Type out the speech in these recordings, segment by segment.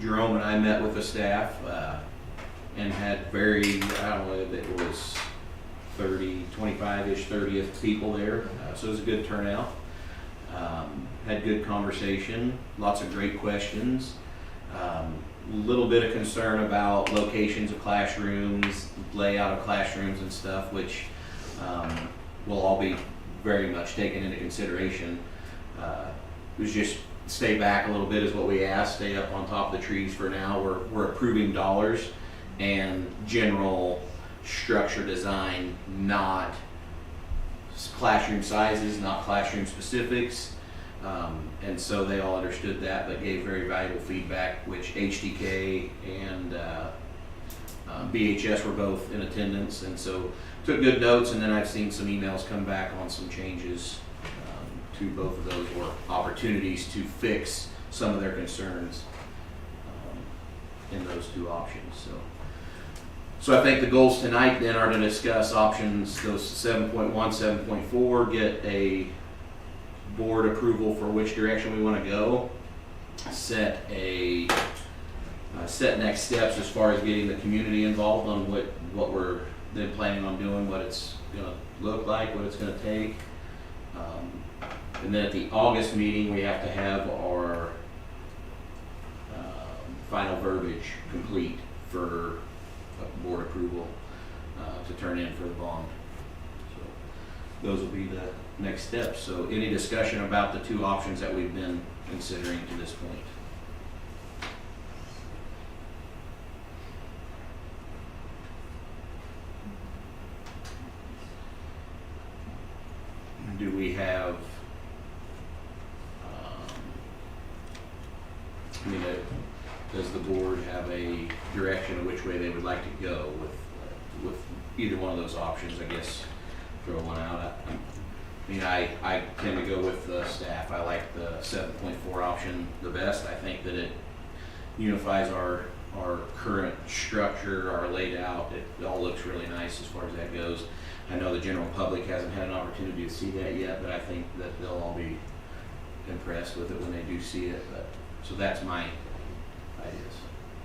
Jerome and I met with the staff and had very, I don't know, it was 25-ish, 30 people there. So it was a good turnout. Had good conversation, lots of great questions. Little bit of concern about locations of classrooms, layout of classrooms and stuff, which will all be very much taken into consideration. It was just stay back a little bit is what we asked, stay up on top of the trees for now. We're approving dollars and general structure design, not classroom sizes, not classroom specifics. And so they all understood that, but gave very valuable feedback, which HDK and BHS were both in attendance, and so took good notes. And then I've seen some emails come back on some changes to both of those, or opportunities to fix some of their concerns in those two options. So I think the goals tonight then are to discuss options, those 7.1, 7.4, get a board approval for which direction we want to go, set next steps as far as getting the community involved on what we're then planning on doing, what it's going to look like, what it's going to take. And then at the August meeting, we have to have our final verbiage complete for board approval to turn in for the bond. So those will be the next steps. So any discussion about the two options that we've been considering to this point? Do we have, does the board have a direction of which way they would like to go with either one of those options? I guess throw one out. I tend to go with the staff. I like the 7.4 option the best. I think that it unifies our current structure, our layout. It all looks really nice as far as that goes. I know the general public hasn't had an opportunity to see that yet, but I think that they'll all be impressed with it when they do see it. So that's my ideas.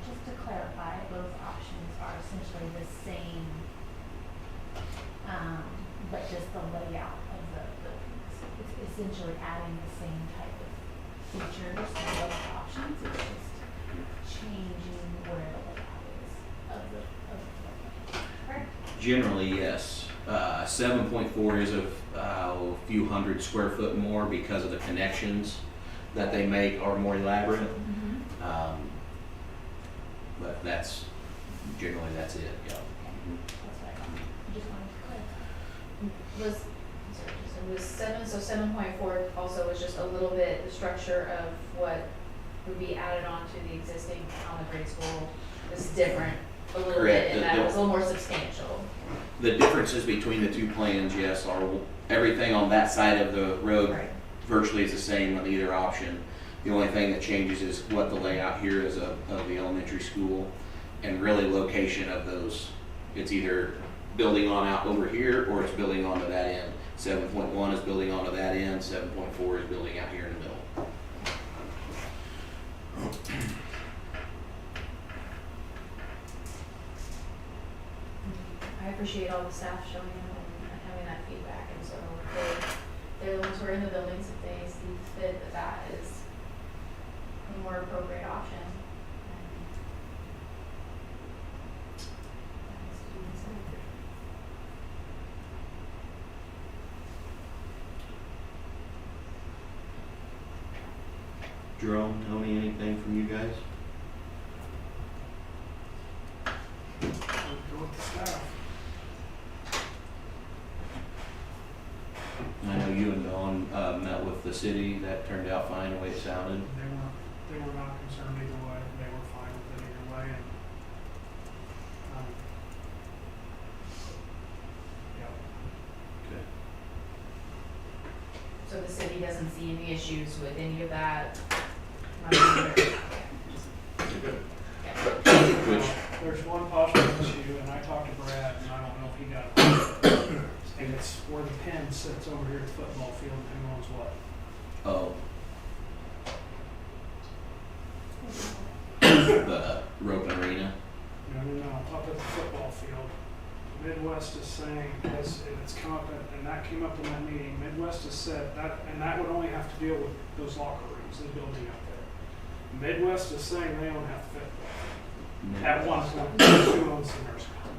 Just to clarify, both options are essentially the same, but just the layout of the buildings. It's essentially adding the same type of features to both options. It's just changing where the layout is of the building. Correct? Generally, yes. 7.4 is a few hundred square foot more because of the connections that they make are more elaborate. Mm-hmm. But that's it, yeah. That's what I thought. I just wanted to clarify. Was 7.4 also was just a little bit the structure of what would be added on to the existing on the grade school is different a little Correct. bit, and that was a little more substantial. The differences between the two plans, yes, are everything on that side of the road Right. virtually is the same on either option. The only thing that changes is what the layout here is of the elementary school, and really location of those. It's either building on out over here or it's building onto that end. 7.1 is building onto that end, 7.4 is building out here in the middle. I appreciate all the staff showing up and having that feedback, and so they're the ones who are in the buildings. If they see fit that is a more appropriate option. That has to be considered. Jerome, Tony, anything from you guys? Go with the staff. I know you and Dawn met with the city. That turned out fine the way it sounded. They were not concerned either way. They were fine with it either way. And, yeah. Okay. So the city doesn't see any issues with any of that? Not either. Which, There's one possible issue, and I talked to Brad, and I don't know if he got it. And it's where the pin sits over here at the football field, who knows what. oh, Midwest is saying, as it's come up, and that came up in that meeting, Midwest has said that, and that would only have to deal with those locker rooms, the building up there. Midwest is saying they don't have to fit. At one point, who owns the nursing home?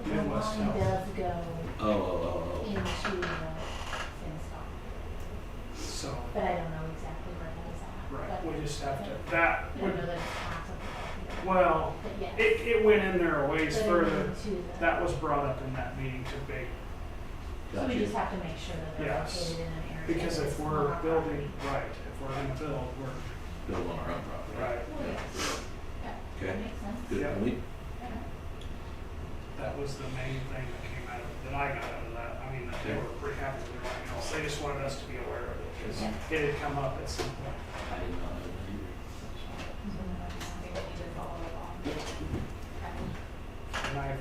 The Midwest line Health. does go Oh. into the Finstock. So, But I don't know exactly where that is at. right, But we just have to, I that don't would, know that it's possible. well, But yes. it went in there a ways But it further. went to the- That was brought up in that meeting to be, So we just have to make sure that they're Yes. located in an area. because that's if on we're our building, property. right, if we're gonna build, we're, Build on our own property. right. Well, yes. Yeah, Okay. that makes sense. Good Yeah. point. Yeah. That was the main thing that came out of, that I got out of that. I mean, they were pretty happy with everything else. They just wanted us to be aware of it, because Yeah. it had come up at some point. I did not know that either. Something we need to follow up on. And I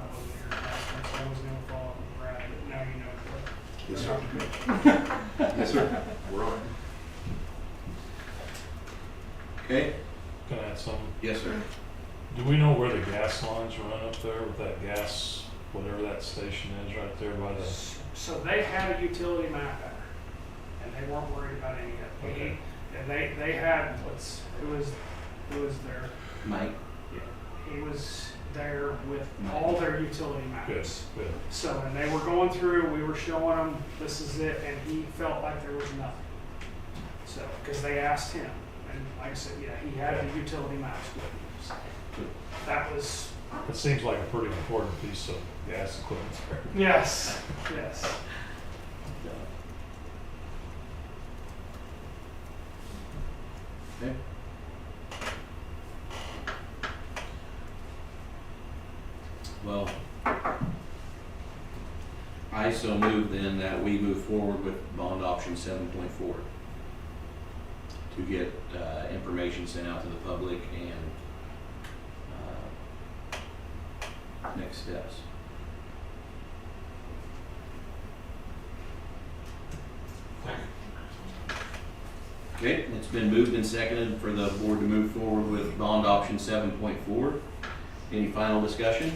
wasn't here last time, so I was gonna follow up with Brad, but now you know. Yes, sir. Yes, sir. We're on. Okay. Can I add something? Yes, sir. Do we know where the gas lines run up there with that gas, whatever that station is right there by the, So they had a utility map there, and they weren't worried about any of it. Okay. And they had, who was there? Mike. He was there with all their utility good, maps. good. So, and they were going through, we were showing them, this is it, and he felt like there was nothing. So, because they asked him, and like I said, yeah, he had the utility maps with him. So that was, It seems like a pretty important piece of gas equipment there. yes, yes. Okay. Well, I so move then that we move forward with bond option 7.4 to get information sent out to the public and next steps. Okay, it's been moved and seconded for the board to move forward with bond option 7.4. Any final discussion?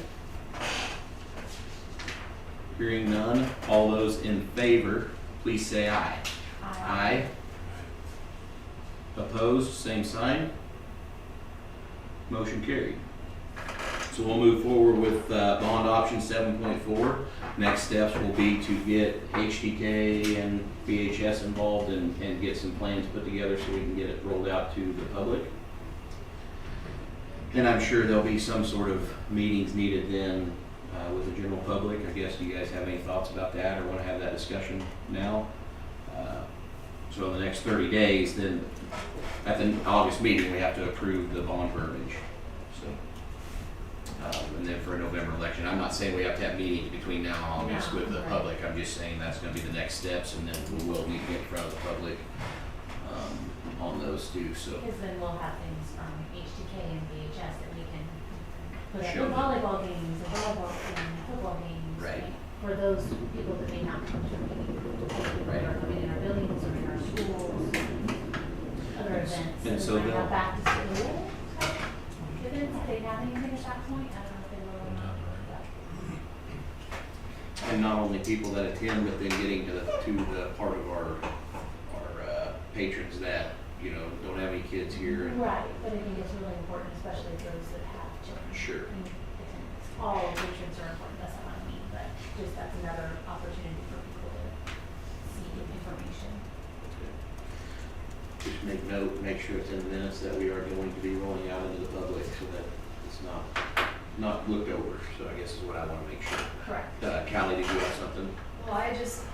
Hearing none, all those in favor, please say aye. Aye. Opposed, same sign. Motion carried. So we'll move forward with bond option 7.4. Next steps will be to get HTK and BHS involved and get some plans put together so we can get it rolled out to the public. And I'm sure there'll be some sort of meetings needed then with the general public. I guess, do you guys have any thoughts about that or want to have that discussion now? So in the next 30 days, then at the August meeting, we have to approve the bond verbiage. So, and then for a November election, I'm not saying we have to have meetings between now and August No, with the right. public. I'm just saying that's going to be the next steps, and then we will need to get in front of the public on those too. So. Because then we'll have things from HTK and VHS that we can put up Show in them. volleyball games, and volleyball and football games. Right. For those people that may not come to a meeting. Right. Or coming in our buildings or in our schools, other And- events. and so we might they'll- have back to school type events, if they have anything at that point, I don't know if they will or not. but- And not only people that attend, but then getting to the part of our patrons that, you know, don't have any kids here. And Right, but I think it's really important, especially those that have children. Sure. in attendance. All patrons are important, that's not what I mean, but just that's another opportunity for people to see information. just make note, make sure it's in the minutes that we are going to be rolling out into the public so that it's not looked over. So I guess is what I want to make sure. Correct. Callie, did you have something? Well, I just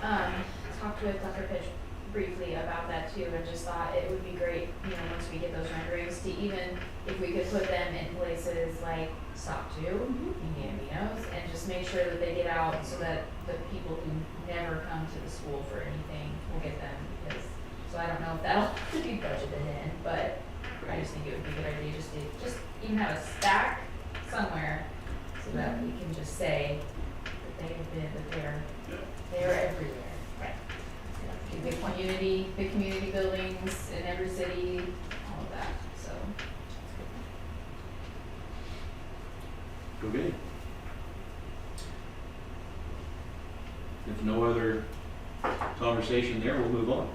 talked with Dr. Pitch briefly about that too, and just thought it would be great, you know, once we get those renderings, to even if we could put them in places like SOC 2 and Gambinos, and just make sure that they get out so that the people who never come to the school for anything will get them. Because, so I don't know if that'll have to be budgeted in, but I just think it would be a good idea just to even have a stack somewhere so that we can just say that they have been, that they're everywhere. Right. Big community buildings in every city, all of that, so. Okay. there's no other conversation there, we'll move on.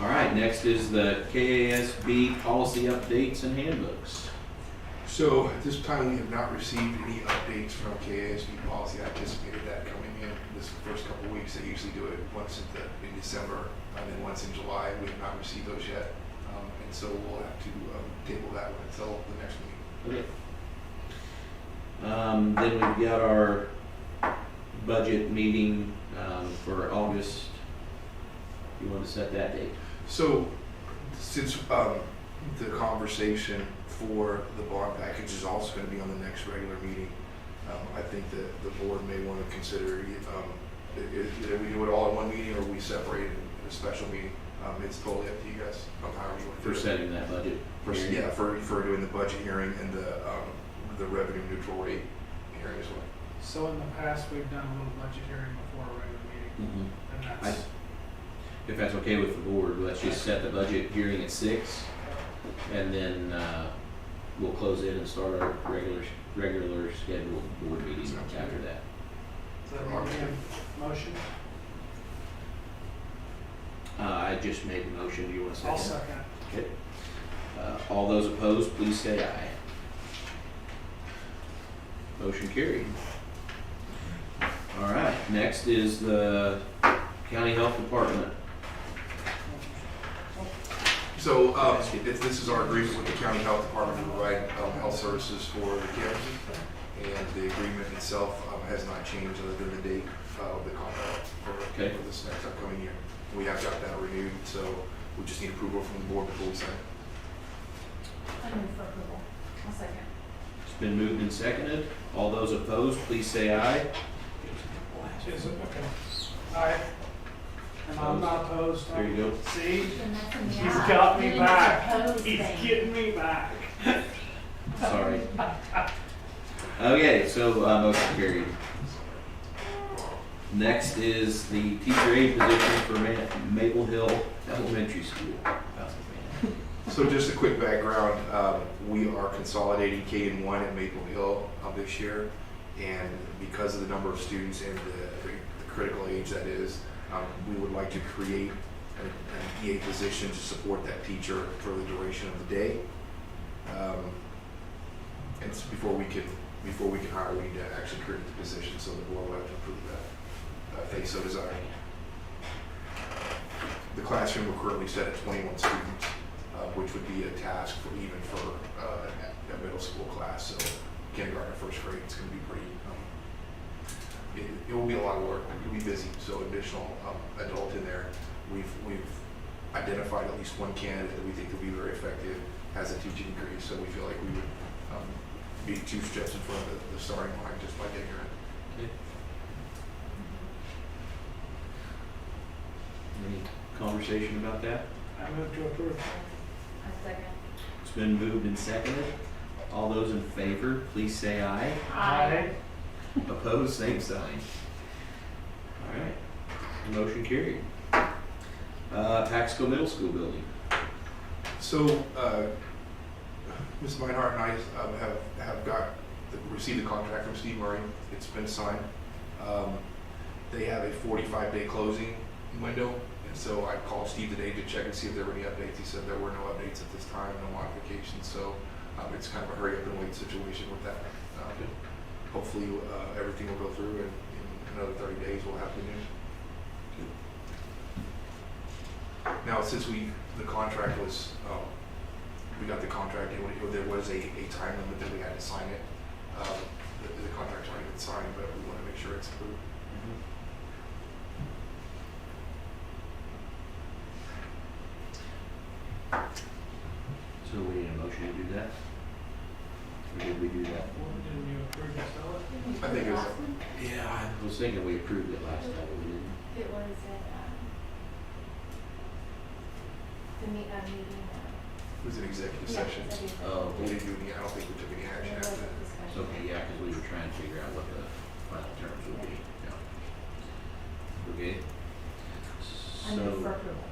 All right, next is the KASB policy updates and handbooks. So at this time, we have not received any updates from KASB policy. I anticipated that coming in this first couple of weeks. They usually do it once in December and then once in July. We have not received those yet. And so we'll have to table that one until the next meeting. Okay. Then we've got our budget meeting for August. You want to set that date? So since the conversation for the bond package is also going to be on the next regular meeting, I think that the board may want to consider either we do it all in one meeting or we separate it in a special meeting. It's totally up to you guys on how you want to do For it. setting that budget? hearing? Yeah, for doing the budget hearing and the revenue neutral rate hearing as well. So in the past, we've done a little budget hearing before a regular meeting, Mhm. and that's, If that's okay with the board, let's just set the budget hearing at 6, and then we'll close it and start our regular scheduled board meeting after that. is that a motion? I just made the motion. Do you want to second? I'll second it. Okay. All those opposed, please say aye. Motion carried. All right, next is the County Health Department. So this is our agreement with the county health department to provide health services for the kids. And the agreement itself has not changed other than the date of the contract for this next upcoming year. We have got that renewed, so we just need approval from the board before we sign it. I move for approval. I'll second. It's been moved and seconded. All those opposed, please say aye. Is it, okay. Aye. And I'm not opposed. There you go. See? Then that's in the He's eye. got me Then it's back. opposed He's thing. getting me back. Sorry. Okay, so motion carried. Next is the teacher aide position for Maple Hill Elementary School. So just a quick background, we are consolidating K-1 at Maple Hill this year. And because of the number of students and the critical age that is, we would like to create an EA position to support that teacher for the duration of the day. And so before we can hire, we need to actually create the position, so the board will have to approve that if they so desire. The classroom will currently set at 21 students, which would be a task for a middle school class. So kindergarten, first grade, it's going to be pretty. It will be a lot of work. We'll be busy. So additional adult in there. We've identified at least one candidate that we think will be very effective, has a teaching degree. So we feel like we would be 2 steps in front of the starting line just by getting her in. Okay. Any conversation about that? I move to approve. I second. It's been moved and seconded. All those in favor, please say aye. Aye. Opposed, same sign. All right, motion carried. Paxco Middle School building. So, Ms. Meinhardt and I have received the contract from Steve Murray. It's been signed. They have a 45-day closing window, and so I called Steve today to check and see if there were any updates. He said there were no updates at this time, no modifications. So it's kind of a hurry up and wait situation with that. Hopefully everything will go through, and in another 30 days we'll have good news. Now, since the contract was, we got the contract, there was a time limit that we had to sign it. The contract's already been signed, but we want to make sure it's approved. So we need a motion to do that? Or did we do that? Didn't you approve the seller? I think it was, Yeah, I was thinking we approved it last time, but we didn't. It was at, the meeting, it was an executive yeah, session. executive Oh, We didn't do any, I don't think we took any action There was after a that. discussion. Okay, yeah, because we were trying to figure out what the final terms would be. Yeah. Okay. I move for So approval.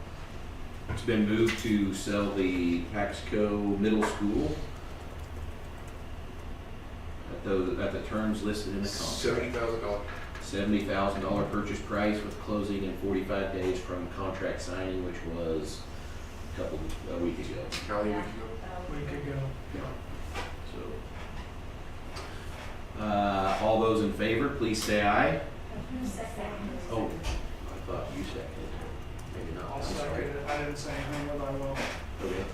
it's been moved to sell the Paxco Middle School at the terms listed in the contract. $70,000. $70,000 purchase price with closing in 45 days from contract signing, which was a week ago. Kelly, we Yeah. can go. We could go. So, all those in favor, please say aye. Second. Oh, I thought you seconded. Maybe not. I'll I'm second sorry. it. I didn't say anything, but I will. Okay.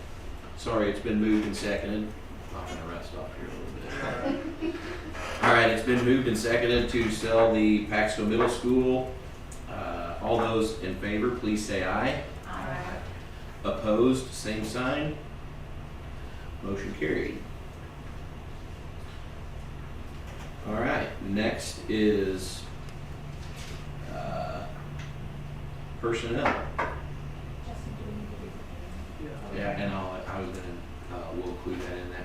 Sorry, it's been moved and seconded. I'm gonna rest off here a little bit. All right, it's been moved and seconded to sell the Paxton Middle School. All those in favor, please say aye. Aye. Opposed, same sign. Motion carried. All right, next is personnel. Justin, do we need to do the Yeah. Yeah, and I was gonna, we'll include that in that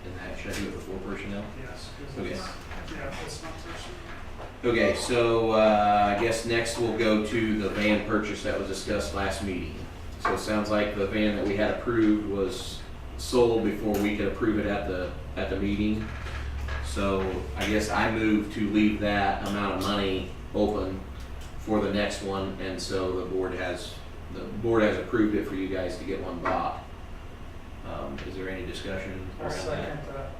in that, should I do it before personnel? Yes, because Okay. it's not, yeah, it's not personal. Okay, so I guess next we'll go to the van purchase that was discussed last meeting. So it sounds like the van that we had approved was sold before we could approve it at the meeting. So I guess I move to leave that amount of money open for the next one, and so the board has approved it for you guys to get one bought. Is there any discussion I'll around second that? that.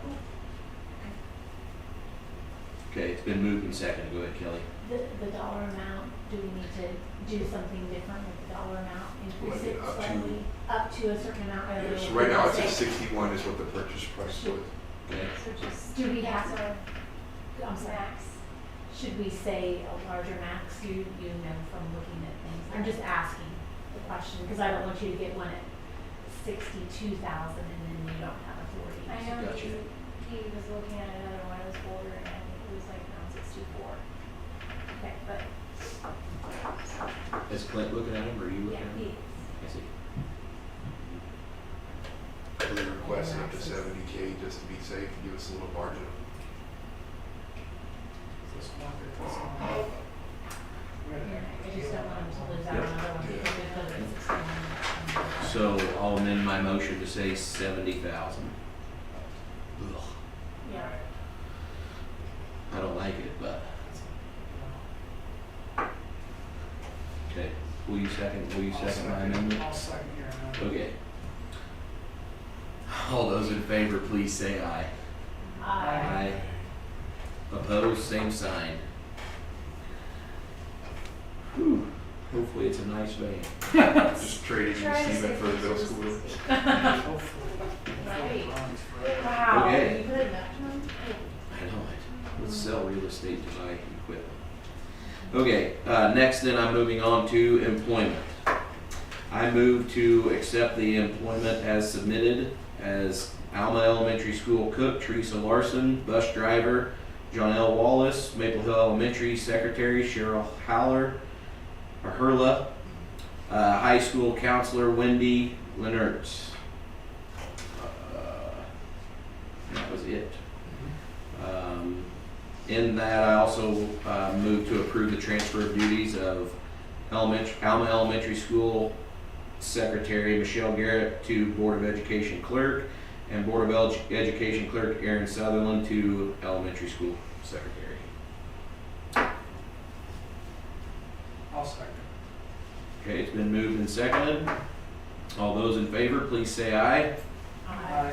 Okay, it's been moved and seconded. Go ahead, Kelly. The dollar amount, do we need to do something different with the dollar amount? Increase it Up to- slightly, up to a certain amount? rather Yes, than- right now it's at 61 is what the purchase price was. Okay. Do we have to, I'm sorry, should we say a larger max, you know from looking at things? I'm just asking the question, because I don't want you to get one at 62,000 and then you don't have authority. I know Gotcha. he was looking at another one, it was older, and I think it was like around 64. Okay, but, Is Clint looking at him, or are you looking Yeah, at him? he, I see. We requested up to 70K just to be safe, give us a little margin. This market, that's all. I just don't want them to lose out on another one, because we know that it's extending. So I'll amend my motion to say 70,000. Yeah. I don't like it, but, okay. Will you second my amendment? I'll second your amendment. Okay. All those in favor, please say aye. Aye. Opposed, same sign. Whew. Hopefully it's a nice van. Just trading try to Stephen save for the middle pictures. school. Hopefully. Right. Runs forever. Wow, Okay. you put it back on? I know it. Let's sell real estate to buy equipment. Okay, next then I'm moving on to employment. I move to accept the employment as submitted as Alma Elementary School cook Teresa Larson, bus driver John L. Wallace, Maple Hill Elementary secretary Cheryl Herla, high school counselor Wendy Lenertz. That was it. In that, I also move to approve the transfer of duties of Alma Elementary School Secretary Michelle Garrett to Board of Education Clerk, and Board of Education Clerk Aaron Sutherland to Elementary School Secretary. I'll second. Okay, it's been moved and seconded. All those in favor, please say aye. Aye.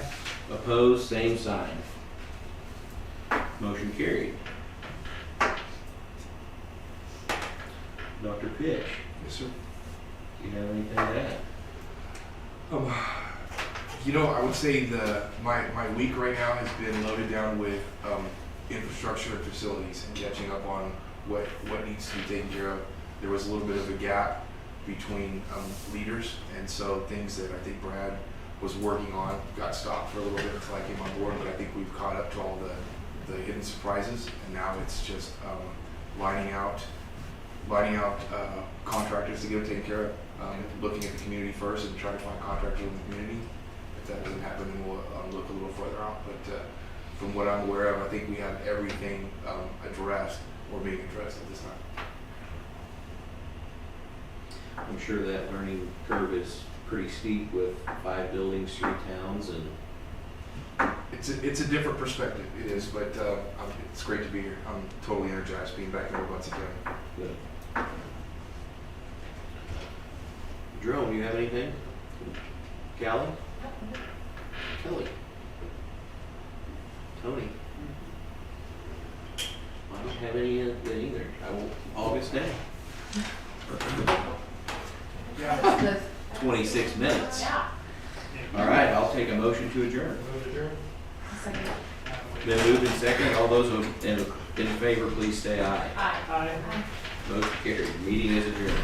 Opposed, same sign. Motion carried. Dr. Pitch, Yes, sir. do you have anything to add? I would say my week right now has been loaded down with infrastructure and facilities and catching up on what needs to be taken care of. There was a little bit of a gap between leaders, and so things that I think Brad was working on got stopped for a little bit until I came on board, but I think we've caught up to all the hidden surprises, and now it's just lining out contractors to get them taken care of, looking at the community first and trying to find contractors in the community. If that doesn't happen, then we'll look a little further out. But from what I'm aware of, I think we have everything addressed or being addressed at this time. I'm sure that learning curve is pretty steep with 5 buildings, 3 towns, and it's a different perspective, it is, but it's great to be here. I'm totally energized being back here once again. Good. Jerome, you have anything? Callie? Kelly? Tony? I don't have any either. I will, August day. Yeah. 26 minutes. Yeah. All right, I'll take a motion to adjourn. Second. Been moved and seconded. All those in favor, please say aye. Aye. Aye. Motion carried. Meeting is adjourned.